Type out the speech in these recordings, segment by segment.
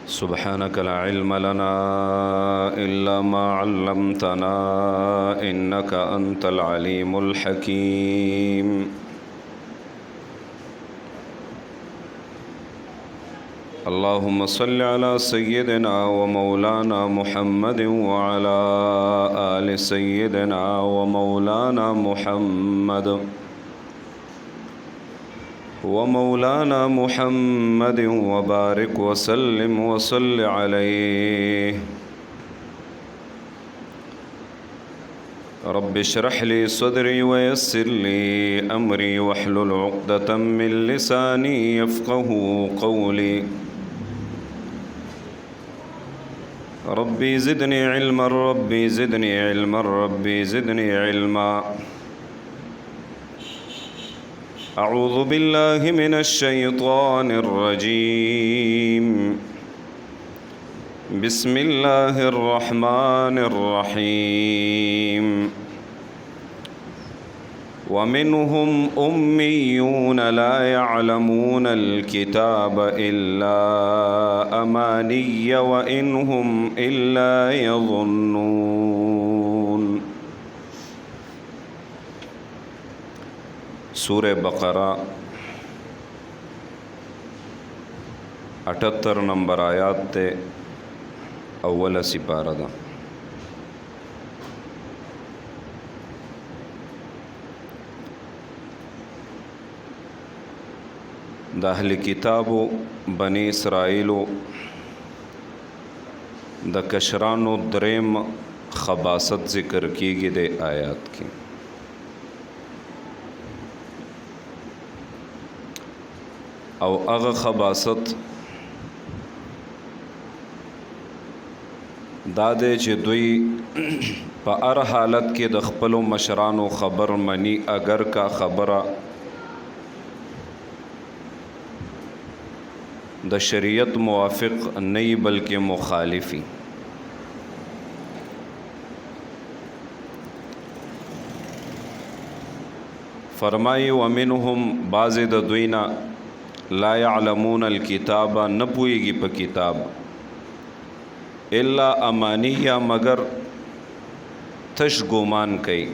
सुब्हानक ला इल्म लना इल्ला मा अल्लमतना इन्नका अंतल अलीमुल हकीम। अल्लाहुम्मा सल्लि अला सय्यिदिना व मौलाना मुहम्मद व अला आलि सय्यिदिना व मौलाना मुहम्मद व बारिक व सल्लिम व सल्लि अलैहि। रब्बि इश्रह ली सदरी व यस्सिर ली अमरी वहलुल उक़दतम मिन लिसानी यफ़क़हू क़ौली। रब्बी ज़िदनी इल्मन रब्बी ज़िदनी इल्मन रब्बी ज़िदनी इल्मा। अऊज़ु बिल्लाहि मिनश शैतानिर रजीम। बिस्मिल्लाहिर रहमानिर रहीम। वमिन्हुम उम्मियून ला यअलमूनल किताब इल्ला अमानिय्य व इन्हुम इल्ला यज़ुन्नून। सूरह बक़रा 78 नंबर आयात ते अव्वल सिपारा दा। द अहल किताबो बनी इसराइलो द कशरानो द्रेम खबासत ज़िक्र कीगी दे आयात की। और अग खबासत दादे चे दुई पा हर हालत के द खपलो मशरानो खबर मनी अगर का खबरा द शरीयत मुवाफ़िक़ नहीं बल्कि मुखालिफी। फरमाई वमिन्हुम बाज़ द दुईना ला यअलमूनल किताबा न पुएगी प किताब इल्ला अमानिया मगर तश गुमान कई।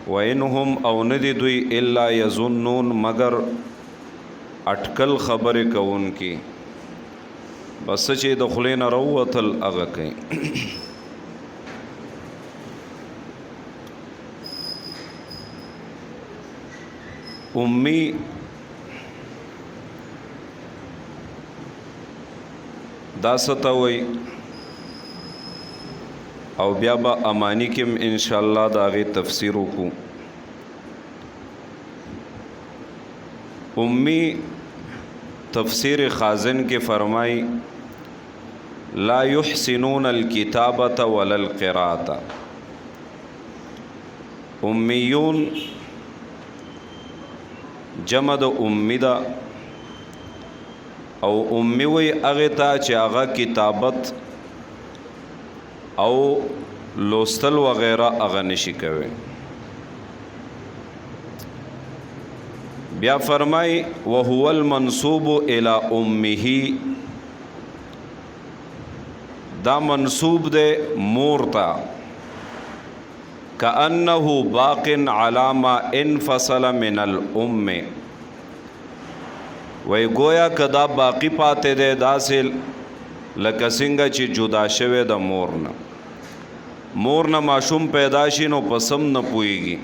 व इन्हुम औ नदी दुई इल्ला यज़ुन्नून मगर अटकल खबर कौन की बस चे दखुले न रवतल अग कई। उम्मी दासता वई और ब्याबा अमानी किम इंशाअल्लाह दागे तफसीरों को। उम्मी तफसीर खाज़िन के फरमाई ला युहसिनूनल किताबत वलल क़िराअत। उम्मीयून जमद उम्मीदा और उम्मी वही अगता चागा किताबत और लोस्तल वगैरह अगनशी कवे। ब्या फरमाई वहुवल मंसूब इला उम्मिही दा मंसूब दे मूरता कअन्नहु बाक़िन अलामा इनफसल मिनल उम्मे। वही गोया कदा बाकी पाते दे दासिल लकसिंगा ची जुदा शवे द मोरना माशूम पैदाशी नो पसम न पुएगी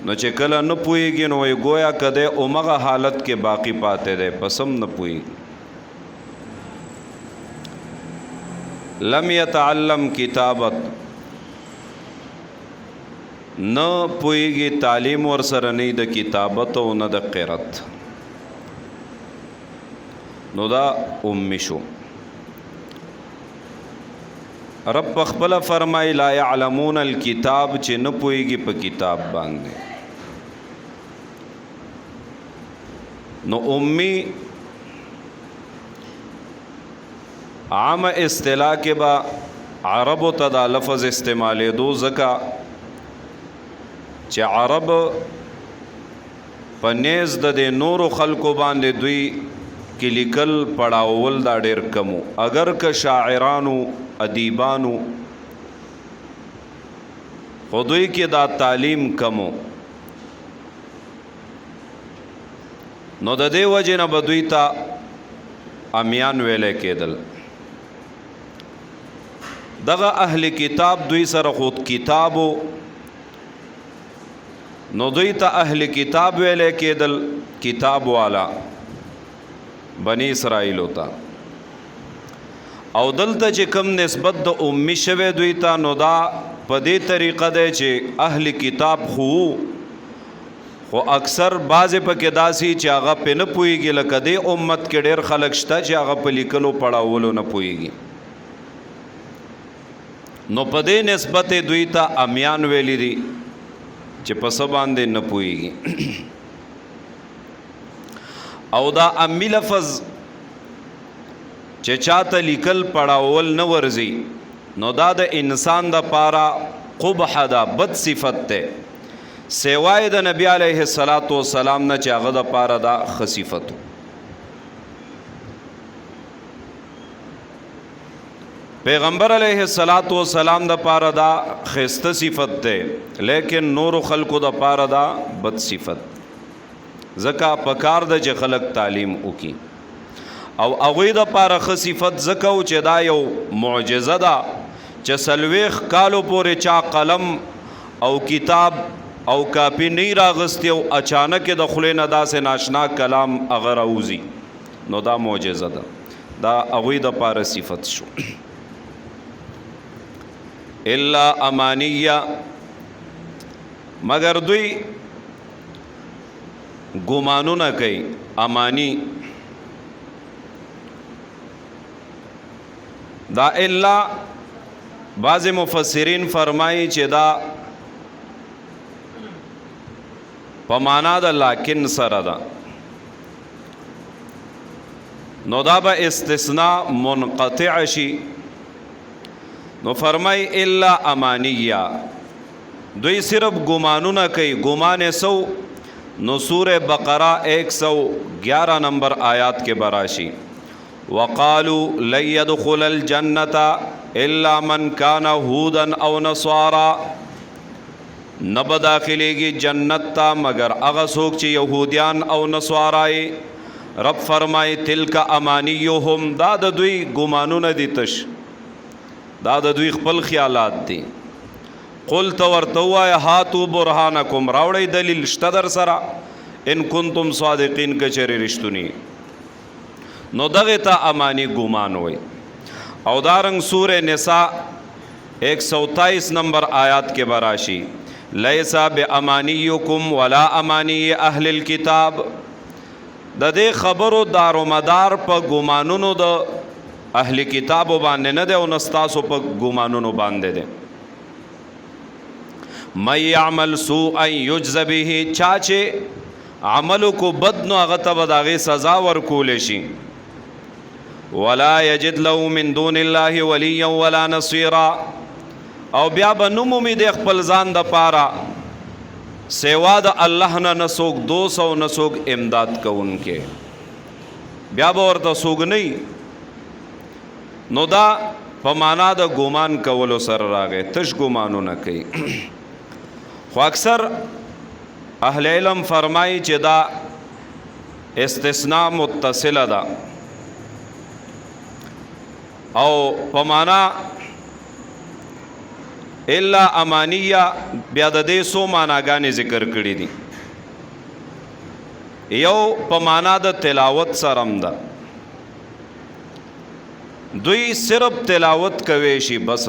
न चिकला न पुएगी नो वही गोया कदे उमगा हालत के बाकी पाते दे पसम न पुएगी। लम यतअल्लम किताबत न पुएगी तालीम वर सर नहीं द किताबत और न द क़िरात नुदा उम्मिशो। रब पखबला फरमाई ला यअलमूनल किताब चे न पुएगी प किताब बांधे। नो उम्मी आम इस्तिलाह के बा अरब तदा लफ्ज़ इस्तेमाल दो ज़का चे अरब पनेज़ द नूर खल्को बांधे दुई کې لیکل پړاول دا ډېر کمو. اگر که شاعرانو ادیبانو خو دوی کې دا تعلیم کمو، نو د دې وجې نه به دوی ته امیان ویلی کېدل. دغه اهل کتاب دوی سره خود کتابو، نو دوی ته اهل کتاب ویلی کېدل، کتاب والا بنی اسرائیلو ته. او دلته چې کم نسبت د امی شوی دوی ته، نو دا په دې طریقه دی چې اهل کتاب خو اکثر بعضې پکې داسي چې هغه پې نه پوهېږي، لکه دې امت کې ډېر خلک شته چې هغه په لیکلو پړاولو نه پوهېږي. نو په دې نسبت دوی ته امیان ویلی دي چې په څه باندې نه پوهېږي. او دا امی لفظ چې چاته لیکل پړاول نه ورځي، نو دا د انسان د پاره قبح ده، بد صفت ده، سوای د نبی علیه السلام نه چې هغه د پاره دا ښه صفت. پیغمبر علیه السلام د پاره دا ښایسته صفت ده، لیکن نور خلقو د پاره دا بد صفت. ځکه پکار ده چې خلق تعلیم وکړي، او هغوی د پاره ښه صفت ځکه و چې دا یو معجزه ده چې 40 کالو پورې چا قلم او کتاب او کاپی نه راغستی، او اچانک د خولې نه داسې ناشنا کلام هغه راوځي، نو دا معجزه ده. دا هغوی د پاره صفت شو. الا امانیه، مگر دوی ګمانونه کوي. امانی دا الا بعض مفسرین فرمایي چې دا په معنا د لکن سره ده، نو دا به استثناء منقطع شي. نو فرمای الا امانیه، دوی صرف ګمانونه کوي. ګمان سو نو سورہ بقرہ 111 نمبر آیات کے براشی. وقالوا لن يدخل الجنة الا من كان هودا او نصارا، نب داخلے گی جنت تا مگر اغا سوک چی یہودیان او نصارائی. رب فرمائی تلک امانیهم، دا د دوی گمانون دی تش، دا د دوی خپل خیالات دی. قل تورتوا هاتو برهانکم، راوڑی دلیل شتدر سرا ان کنتم صادقین کچری رشتونی. نو دغه تا امانی گمان ہوئی. او دارنگ سورہ نساء 127 نمبر آیات کے براشی. لیسا بامانیکم ولا امانی اہل الکتاب، د دې خبرو دار و مدار په ګمانونو د اهل کتابو باندې نه دی، او نستاسو په ګمانونو باندې دی. من یعمل سوءا یجز به، چا چې عملو کو بد نو هغه ته به د هغې سزا ورکولی شي. ولا یجد له من دون الله ولیا ولا نصیرا، او بیا به نه مومي د خپل ځان د پاره سوا د الله نه نه څوک دوست او نه څوک امداد کوونکی، بیا به ورته څوک نه. نو دا په معنا د ګمان کولو سره راغی، تش ګمانونه کوي. خو اکثر اهل علم فرمایي چې دا استثناء متصله ده، او په معنا الا امانیه بیا د دې څو معناګانې ذکر کړي دي. یو په معنا د تلاوت سره هم ده، دوی صرف تلاوت کوي شي بس،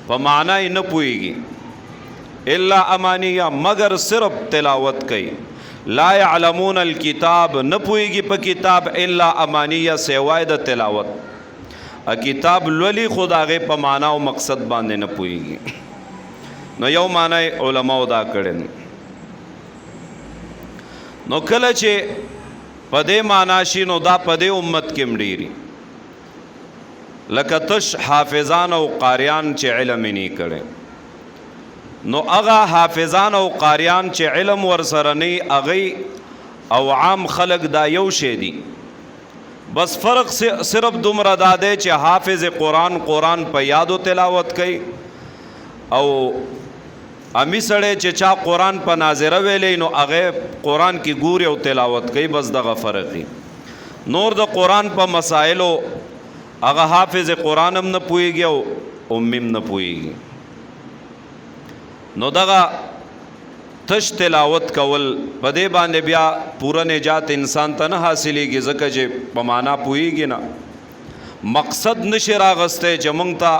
په معنا یې نه پوهېږي. الا امانیه مگر صرف تلاوت کوي. لا يعلمون الکتاب، نه پوهېږي په کتاب الا امانیه سوای د تلاوت. کتاب لولی خود هغې په معنا او مقصد باندې نه پوهېږي. نو یو معنا علماو دا کړی. نو کله چې په دې معنا شي، نو دا په دې امت کې هم ډېري، لکه تش حافظان او قاریان چې علم یې نه کړی. نو هغه حافظان او قاریان چې علم ورسره نه، هغې او عام خلق دا یو شی دي بس فرق صرف دومره دا دی چې حافظ قرآن په یادو تلاوت کوي او امی سړی چې چا قرآن په ناظره ویلی نو هغه قرآن کې ګوري او تلاوت کوي، بس دغه فرق دی. نور د قرآن په مسائلو هغه حافظ قرآن هم نه پوهیږي او امي هم نه پوهیږي. نو دغه تش تلاوت کول په دې باندې بیا پوره نجات انسان ته نه حاصلېږي، ځکه چې په معنا پوهیږي نه. مقصد نشي راغستی چې موږ ته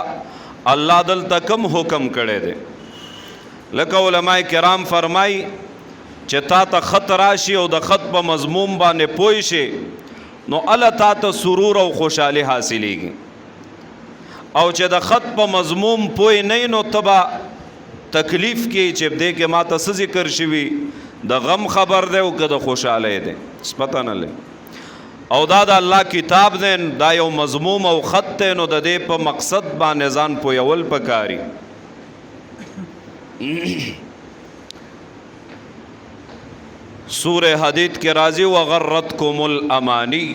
الله دلته کم حکم کړی دی. لکه علماء کرام فرمای چې تا ته خط راشي او د خط په مضمون باندې پوه شي نو الله تا ته سرور او خوشحالي حاصلېږي، او چې د خط په مضمون پوه نه نو تبا تکلیف کې چې دې کې ما ته څه ذکر شوي د غم خبر دی او که د خوشحالۍ دی پته نه لري. او دا د الله کتاب دی، دا یو مضموم او خط دی، نو د دې په مقصد باندې ځان پویول پکاري. سورہ حدید کې راځي وغرتکم الامانی،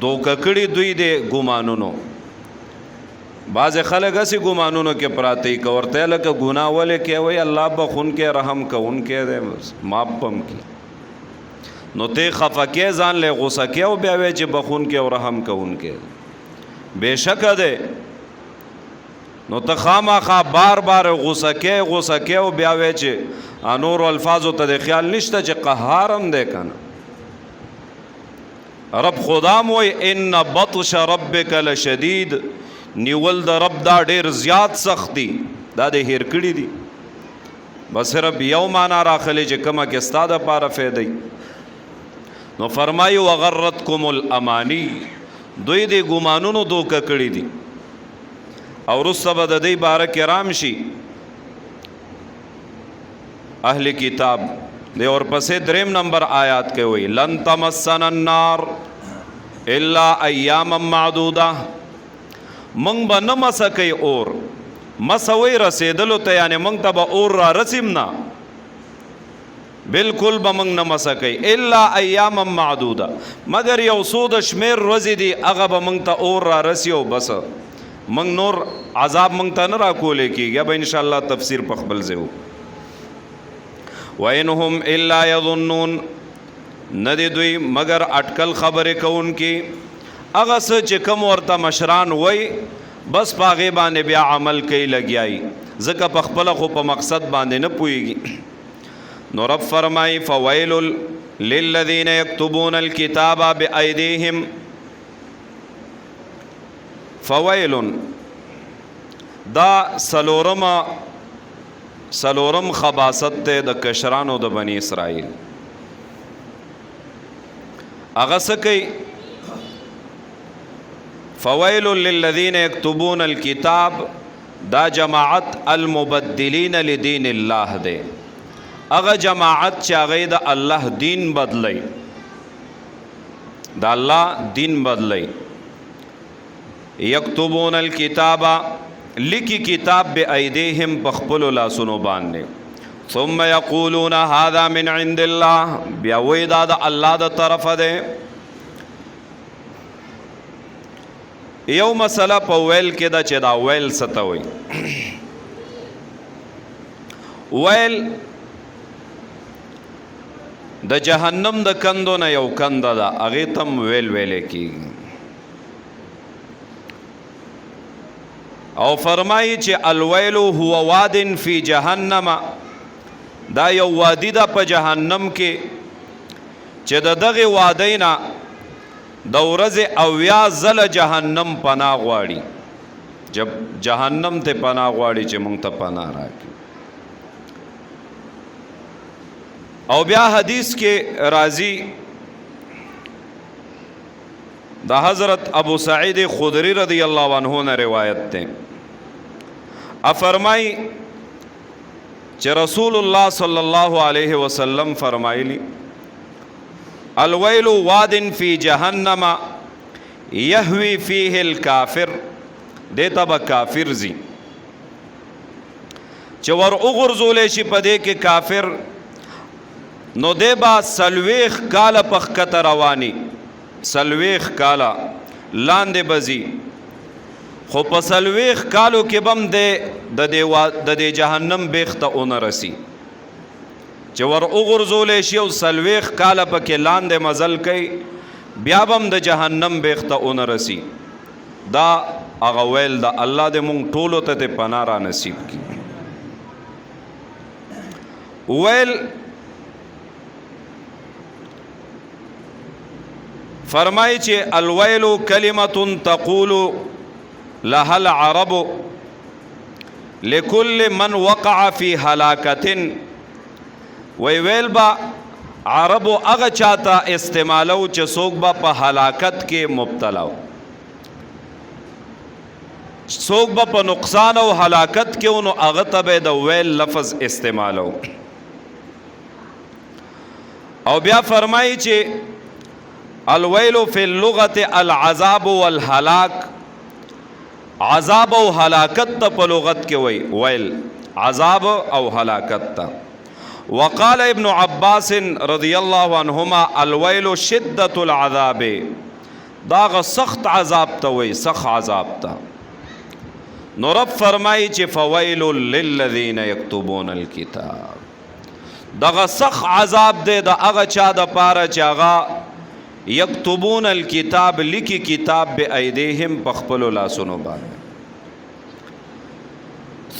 دوکه کړي دوی د ګمانونو. بعض خلک اسی ګمانونو کې پراته ای کورته لکه ګناه ولې کې وای الله بخون کې رحم کوون کې دې معاف پم کې، نو ته خفکه ځان له غوسه کې او بیا وای چې بخون کې او رحم کوون کې بهشک ده. نو ته خامخا بار بار غوسه کې او بیا وای چې انور الفاظو ته خیال نشته چې قهارم ده کنه. رب خدام وای ان بطش ربک لشدید، نیول د رب دا ډیر زیات سخت دی، دا د هیر کړي دي. بس رب یو معنا راخلی چې کما کې ستا د پاره فایده. نو فرمایي وغرتکم الامانی، دوی د ګمانونو دوکه کړي دي. او رسته به د دې باره کې رام شي اهل کتاب دی. اور پسې 3 نمبر آیات کې وایي لن تمسنا النار الا ایاما معدوده، منگ با نمسکی اور مسوی رسیدلو تا یعنی منگ تا با اور را رسیم نا بالکل با منگ نمسکی الا ایام معدوده، مگر یو سود شمیر روزی دی اغا با منگ تا اور را رسیو بس منگ نور عذاب منگ تا نرا کولے کی گیا. با انشاءاللہ تفسیر پخبل زیو. وَإِنْهُمْ إِلَّا يَظُنُّونَ، ندی دوی مگر اٹکل خبر کون کی اغه څه چې کوم ورته مشران وای بس پاغه باندې بیا عمل کوي لګیای، ځکه په خپل خو په مقصد باندې نه پويږي. نو رب فرمای فویل للذین یكتبون الكتاب بأیدیهم، فویل دا سلورم خباست ته د کشرانو د بنی اسرائیل. اغه څه کوي فویل للذین یکتبون الکتاب، دا جماعت المبدلین لدین اللہ دے. اغا جماعت چاگئی دا اللہ دین بدلی، دا اللہ دین بدلی. یکتبون الکتاب، لکی کتاب بے ایدیہم پخپل لا سنو باندے. ثم یقولون هذا من عند اللہ، بیاوی دا اللہ دا طرف دے. یو مسله په ویل کې دا چې دا ویل څه ته وایي. ویل د جهنم د کندو نه یو کنده ده، هغې ته هم ویل ویلی کېږي. او فرمایي چې الویل هو واد فی جهنم، دا یو وادي ده په جهنم کې چې د دغې وادۍ نه د ورځې 80 ځله جهنم پناه غواړي. جب جهنم ته پناه غواړي چې موږ ته پناه راکړي. او بیا حدیث کې راځي د حضرت ابو سعید خدری رضی اللہ عنہ نے روایت تے فرمائی چې رسول اللہ صلی اللہ علیہ وسلم فرمائلی الویل واد فی جہنم یهوی فیه الکافر، دیتا با کافر زی چې ور اغرزولی شي په دې کې کافر، نو دی با سلویخ کال پخکته روانی سلویخ کالا لاندې بزي خو په سلویخ کالو کې بم د دې جهنم بیخته اون رسی چې ور وګرځولې شي او سلویخ کاله پکې لاندې مزل کوي بیا بم د جهنم بیخته اون رسی دا هغه ویل د الله دې مونږ ټولو ته پناه را نصیب کړي ویل فرمای چې الویل کلمه تقول لها العرب لكل من وقع في هلاکه ویل با عربو هغه چاته استعمالو چې څوک به په هلاکت کې مبتلا و څوک به په نقصان او هلاکت کې نو هغه ته به د ویل لفظ استعمالو او بیا فرمایي چې الویل فی اللغة العذاب والهلاک عذاب او هلاکت ته په لغت کې ویل عذاب او هلاکت ته وقال ابن عباس رضی الله عنهما الویل شدة العذاب داغ سخت عذاب ته وی سخت عذاب ته نو رب فرمایي چې فویل للذین یکتبون الکتاب دغه سخت عذاب دی د هغه چا د پاره چې هغه یکتبون الکتاب لکی کتاب بأیدیهم پخپلو لاسونو باندې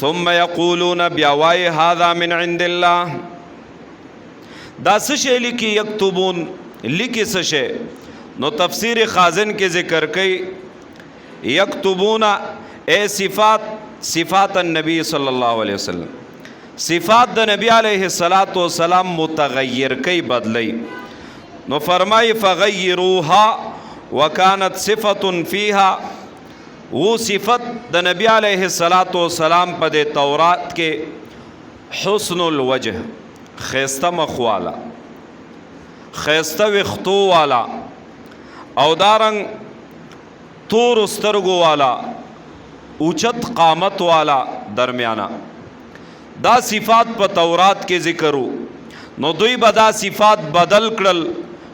ثم یقولون بیاوای هذا من عند الله دا سشے لکی یکتبون لکی سشے نو تفسیر خازن کے ذکر کئی یکتبون اے صفات النبی صلی اللہ علیہ وسلم صفات دا نبی علیہ السلام متغیر کئی بدلی نو فرمائی فغیروها وکانت صفت فیها وہ صفت دا نبی علیہ السلام پا دے تورات کے حسن الوجہ خیستہ مخوالا خیستہ وختو والا او دارنگ تور استرگو والا اوچت قامت والا درمیانا دا صفات پا تورات کے ذکرو نو دوی با دا صفات بدل کرل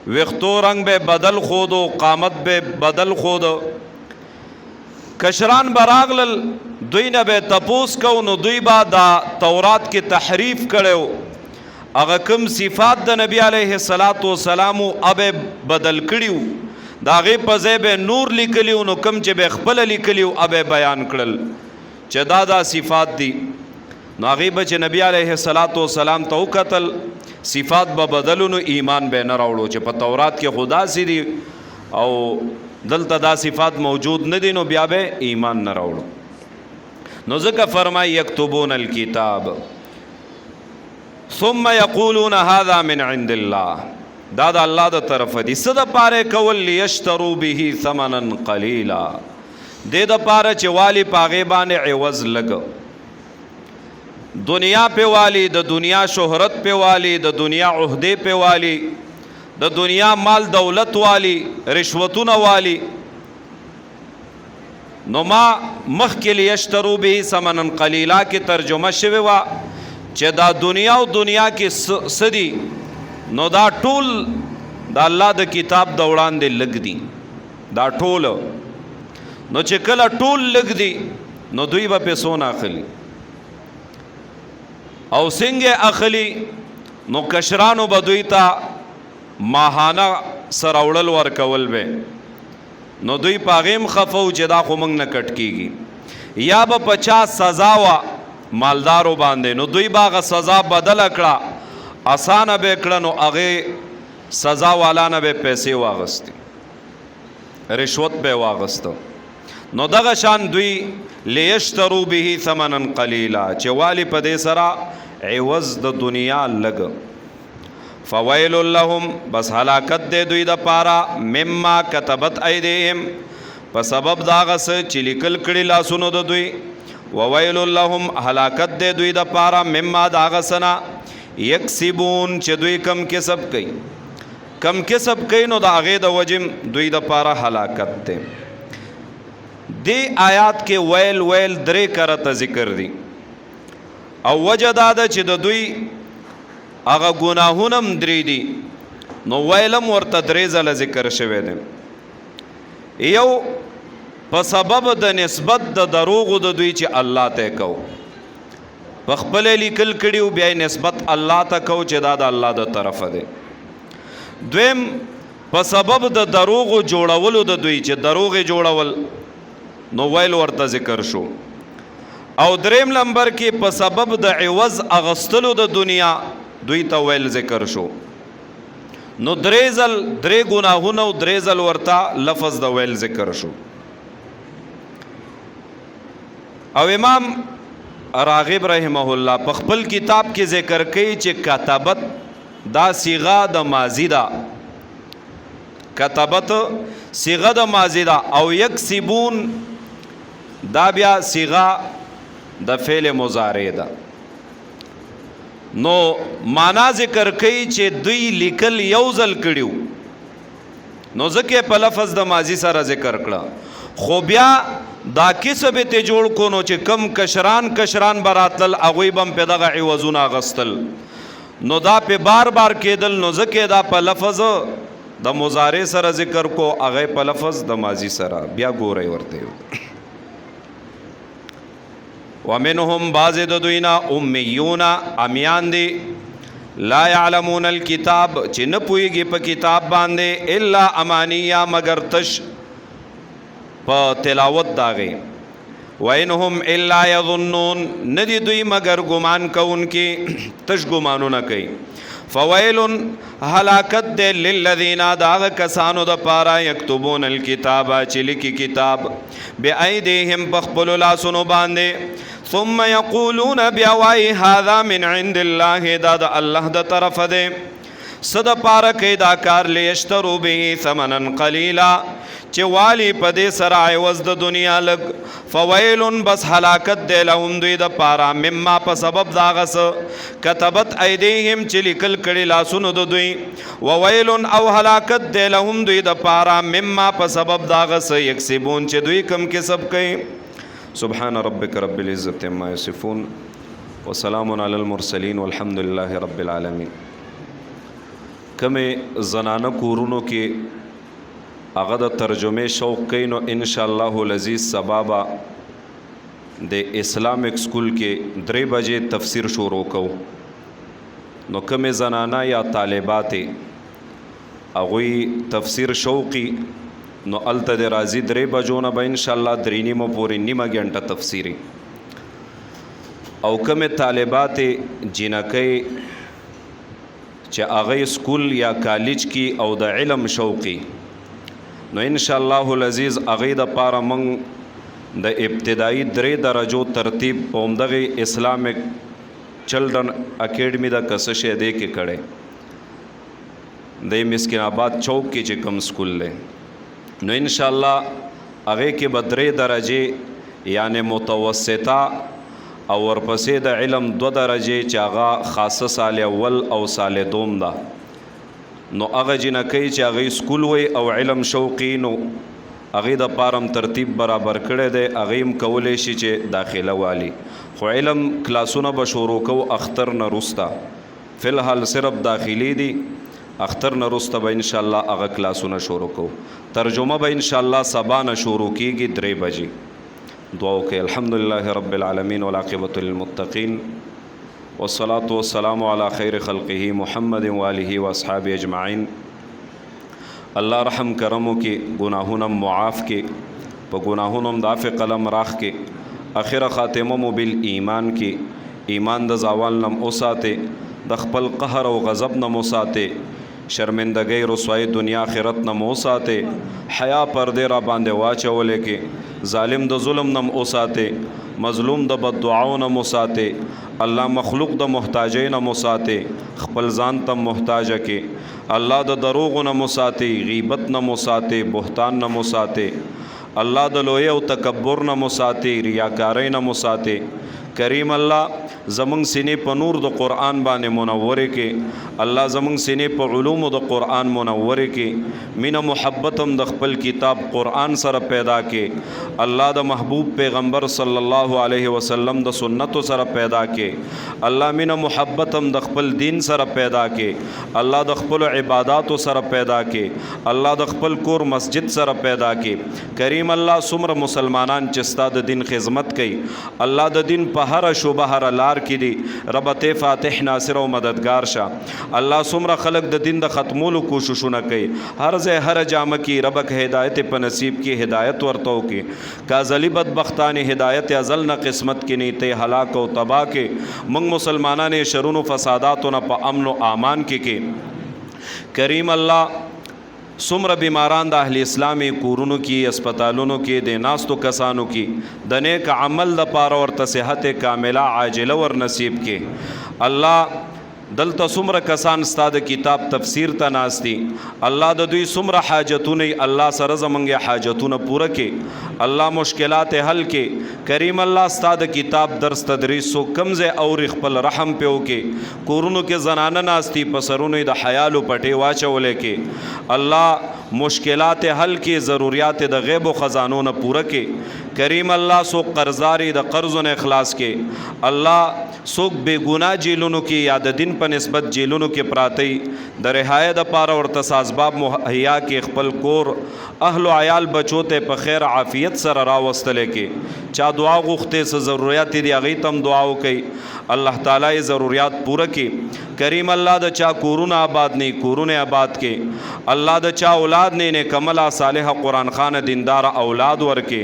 وختو رنگ بے بدل خودو قامت بے بدل خودو کشران براغلل دوی نه به تپوس کو نو دوی با دا تورات کی تحریف کړو هغه کوم صفات د نبی علیه السلام اب بدل کړیو دا غي په ځای به نور لیکلیو نو کوم چې به خپل لیکلیو اب بیان کړل چې دا صفات دي نو هغه به چې نبی علیه السلام ته وکتل صفات به بدلو نو ایمان به نه راوړو چې په تورات کې خدا سي دي او دلته دا صفات موجود نه دي نو بیا به ایمان نه راوړو نو ځکه فرمای یکتبون الکتاب ثم یقولون هذا من عند الله دا د الله د طرف دي څه د پاره کول لیشترو به ثمنا قلیلا دې د پاره چې والی پاغه باندې عوض لګ دنیا په والی د دنیا شهرت په والی د دنیا عہدے په والی د دنیا مال دولت والی رشوتونه والی نو ما مخکې لیشترو به ثمنا قلیلا کې ترجمه شوی وا چې دا دنیا او دنیا کې سدي نو دا ټول دا الله د کتاب د وړاندې لګ دي دا ټول نو چې کله ټول لګ دي نو دوی به پیسو نه اخلي او څنګه اخلي نو کشرانو به دوی ته ماهانه سراوړل ورکول به نو دوی پاغیم خفو چې دا خو موږ نه کټ کیږي یا به 50 سزا وا مالدارو باندې نو دوی باغه سزا بدل کړه اسانه به کړه نو هغه سزا والا نه به پیسې واغستې رشوت به واغستو نو دغه شان دوی لیشترو به ثمنا قلیلا چې والی په دې سره عوض د دنیا لګ فویل لهم بس هلاکت دے دوی دا پارا مما کتبت ایدیهم په سبب داغه چې لیکل کړي لاسونو د دوی وویل لهم هلاکت دے دوی دا پارا مما داغه سنا یکسبون چې دوی کم کسب کوي نو دا هغه د وجم دوی د پارا هلاکت دے دی آیات کې ویل درې کرته ذکر دي او وجه دا ده چې د دوی هغه ګناهونه هم درې دي نو ویلم ورته درې ځله ذکر شوی دی یو په سبب د نسبت د دروغو د دوی چې الله ته کو په خپل لیکل کړیو بیا نسبت الله ته کو چې دا د الله د طرفه دی. دویم په سبب د دروغو جوړولو د دوی چې دروغ جوړول نو ویل ورته ذکر شو. او دریم نمبر کې په سبب د عوض اغستلو د دنیا دوی ته ویل ذکر شو. نو درې ګناهونه او درې ځل ورته لفظ د ویل ذکر شو. او امام راغب رحمه الله په خپل کتاب کې ذکر کوي چې کتابت دا صيغه د ماضی ده، کتابت صيغه د ماضی ده، او یکسبون دا بیا صيغه د فعل مضارع ده. نو معنا ذکر کوي چې دوی لیکل یو ځل کړیو نو ځکه په لفظ د ماضی سره ذکر کړه، خو بیا دا کسب ته جوړ کو نو چې کم کشران براتل اغوی بم په دغه عوضونه غستل نو دا په بار کېدل، نو ځکه دا په لفظ د مضارع سره ذکر کو، هغه په لفظ د ماضی سره بیا ګورئ ورته. ومنهم بعض د دوینا امیون امیان دی لا يعلمون الكتاب چې نه پوهیږي په کتاب باندې الا امانیه مگر تش په تلاوت داغه. وانهم الا يظنون ندی دوی مگر ګمان کوونکې تش ګمانونه کوي. فویل هلاکت دے للذین داغ کسانو د پارا یکتبون الکتاب چې لیکي کتاب بأیدیهم بخبل لاسونو باندې ثم یقولون بیاوای هذا من عند الله دا د الله د طرف دے صد پارا کې دا کار لیشترو به ثمنا قلیلا چې والی په دې سره عوض د دنیا لګ. فویلن بس هلاکت دی لهم دوی د پارا مما په سبب داغس کتبت ایدیهم چې لیکل کړي لاسونو د دوی، وویلن او هلاکت دی لهم دوی د پارا مما په سبب داغس یکسبون چې دوی کم کسب کوي. سبحان ربک رب العزة عما یصفون وسلام علی المرسلین والحمد لله رب العالمین. کمه زنانه کورونو کې هغه د ترجمه شوق کوي نو ان شاء الله العزیز سبابا د اسلامیک سکول کې 3 بجې تفسیر شروع کو. نو کومه زنانه یا طالبات هغه تفسیر شوقي نو الته د راځي 3 بجو نه به ان شاء الله 3 نیمه پورې نیمه غنټه تفسیری. او کومه طالبات جنکې چې هغه سکول یا کالج کې او د علم شوقي نو ان شاء الله العزیز هغه د پاره موږ د ابتدایي 3 درجو ترتیب په همدغه اسلامیک چلډرن اکیډمي د کسشه دی کې کړي د مسکین آباد چوک کې چې کم سکول لې نو ان شاء الله هغه کې به 3 درجه یعنی متوسطه او ورپسې د علم 2 درجه چې هغه خاصه سال اول او سال دوم ده. نو هغه جنکې چې هغه سکول وي او علم شوقي نو هغه د پارم ترتیب برابر کړی دی، هغه هم کولی شي چې داخله والی. خو علم کلاسونه به شروع کو اختر نه رسته، فی الحال صرف داخلي دي، اختر نه رسته به ان شاء الله هغه کلاسونه شروع کو. ترجمه به ان شاء الله سبا نه شروع کیږي 3 بجې. دعا وکړئ. الحمدلله رب العالمین والعاقبة للمتقین والصلاة والسلام على خیر خلقه محمد وآله واصحابه اجمعین. الله رحم کرمو کې گناهونه معاف کې په گناهونو دافع قلم راخ کې اخر خاتمه مو بال ایمان کې ایمان د زوال نم اوساته د خپل قهر او غضب نم اوساته شرمندګۍ رسوایی دنیا آخرت نم اوساته حیا پردې را باندې واچولې کې ظالم د ظلم نم اوساته مظلوم د بد دعاو نم اوساته الله مخلوق د محتاجۍ نه مساته خپل ځان ته محتاج کې الله د دروغ نه مساته غیبت نه مساته بهتان نه مساته الله د لوی او تکبر نه مساته ریاکارۍ نه مساته کریم الله زمونږ سینې په نور د قرآن باندې منورې کې، الله زمونږ سینې په علومو د قرآن منورې کې، مینه محبت هم د خپل کتاب قرآن سره پیدا کې، الله د محبوب پیغمبر صلی الله علیه وسلم د سنتو سره پیدا کې، الله مینه محبت هم د خپل دین سره پیدا کې، الله د خپل عباداتو سره پیدا کې، الله د خپل کور مسجد سره پیدا کې. کریم الله څومره مسلمانان چې ستا د دین خدمت کوي، الله د دین په هر شوبه هر لار کې دي، رب ته فاتح ناصر او مددگار شه. الله څومره خلق د دین د ختمولو کوششونه کوي، هر ځای هر جامه کې رب که هدایت په نصیب کې هدایت ورته وکړي، کازلی بدبختان هدایت ازل نه قسمت کې نه ته هلاک او تباہ کې، موږ مسلمانان شرونو فساداتو نه په امن او امان کې. کریم الله څومره بیماران د اهل اسلامي کورونو کې، اسپتالونو کې، د ناستو کسانو کې د نیک عمل لپاره ورته صحت کامله عاجله ور نصیب کې. الله دلته څومره کسان ستا د کتاب تفسیر ته ناست دي، الله د دوی څومره حاجتونه، الله سره زمونږ حاجتونه پوره کې، الله مشکلات حل کې. کریم الله ستا د کتاب درس تدریس سو کمزه او خپل رحم په وکې، کورونو کې زنانه ناستی په سرونو د حیالو پټې واچولې کې، الله مشکلات حل کې، ضروریات د غیب و خزانو نه پوره کې. کریم الله سو قرضاری د قرضو نه اخلاص کې، الله څوک بے ګناه جیلونو کې یا د دین په نسبت جیلونو کې پراتی د رهایت لپاره ورته اسباب مهیا کې، خپل کور اهل و عیال بچو ته په خیر عافیت سره راوستل کې. چا دعا غوښته څه ضرورت دي هغه تم دعا وکي، الله تعالی ضرورت پوره کې. کریم الله د چا کورونه آباد نه کورونه آباد کې، الله د چا اولاد نه نه کملا صالح قرآن خان دیندار اولاد ورکې،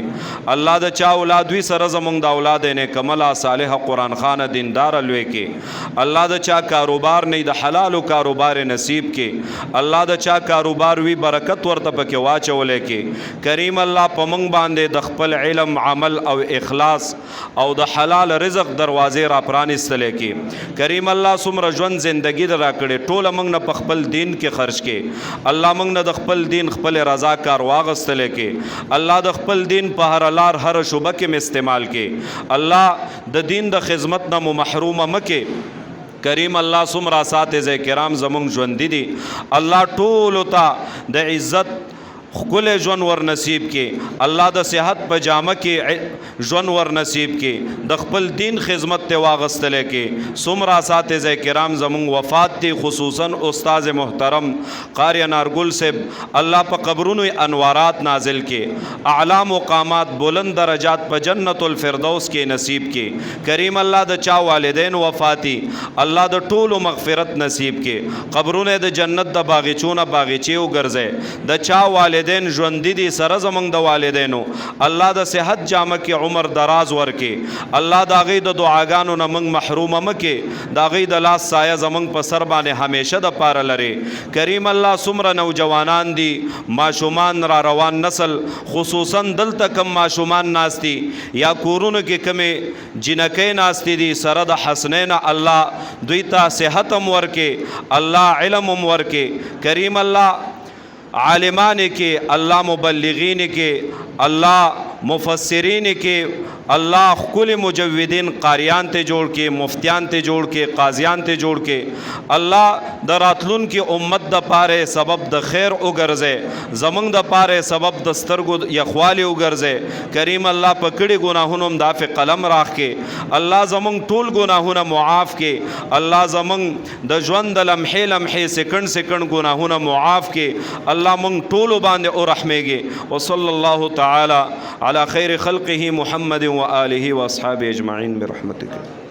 الله د چا اولاد وی سره زمونږ د اولاد نه کملا صالح قرآن خان دیندار لوي کې، الله د چا کاروبار نه د حلال کاروبار نصیب کې، الله د چا کاروبار وی برکت ورته پکې واچولې کې. کریم الله پمنګ باندې د خپل علم عمل او اخلاص او د حلال رزق دروازې را پرانستلې کې. کریم الله څومره ژوند زندگی در راکړې، ټوله موږ نه په خپل دین کې خرج کې، الله موږ نه د خپل دین خپل رضا کار واغستلې کې، الله د خپل دین په هر لار هر شوبه کې استعمال کې، الله د دین د خدمت نه محروم مکه. کریم الله څومره اساتذه کرام زمونږ ژوندي دي، الله ټولو ته د عزت خپل ژوند ور نصیب کې، الله د صحت په جامه کې ژوند ور نصیب کې، د خپل دین خدمت ته واغستل کې. څومره اساتذه کرام زمونږ وفات دي، خصوصا استاد محترم قاری انارګل صاحب، الله په قبرونو انوارات نازل کې، اعلی مقامات بلند درجات په جنت الفردوس کې نصیب کې. کریم الله د چا والدین وفاتی، الله د ټولو مغفرت نصیب کې، قبرونه د جنت د باغچونه باغچې وګرځي. د چا والدین ژوندې دي سره زمونږ د والدینو، الله د صحت جامه کې عمر دراز ورکې، الله د هغې د دعاګانو نه موږ محروم مکې، د هغې د لاس سایه زمونږ په سر باندې همیشه د پاره لري. کریم الله څومره نوجوانان دي، ماشومان را روان نسل، خصوصا دلته کم ماشومان ناستی یا کورونو کې کمې جنکۍ ناستی دي سره د حسنین، الله دوی ته صحت هم ورکې، الله علم هم ورکې. کریم الله عالمان کې، الله مبلغین کې، الله مفسرین کې، الله کل مجودین قاریان ته جوړ کې، مفتیان ته جوړ کې، قاضیان ته جوړ کې، الله د راتلون کې امت د پاره سبب د خیر وګرځي، زمونږ د پاره سبب د سترګو یخوالی وګرځي. کریم الله پکړي ګناهونو مدافع قلم راخ کې، الله زمونږ ټول ګناهونه معاف کې، الله زمونږ د ژوند د لمحې لمحې سکند سکند ګناهونه معاف کې، الله مونږ ټول باندې او رحمېږي. وصلی الله تعالی علی خیر خلقه محمد و آله و اصحابه اجمعین برحمتک.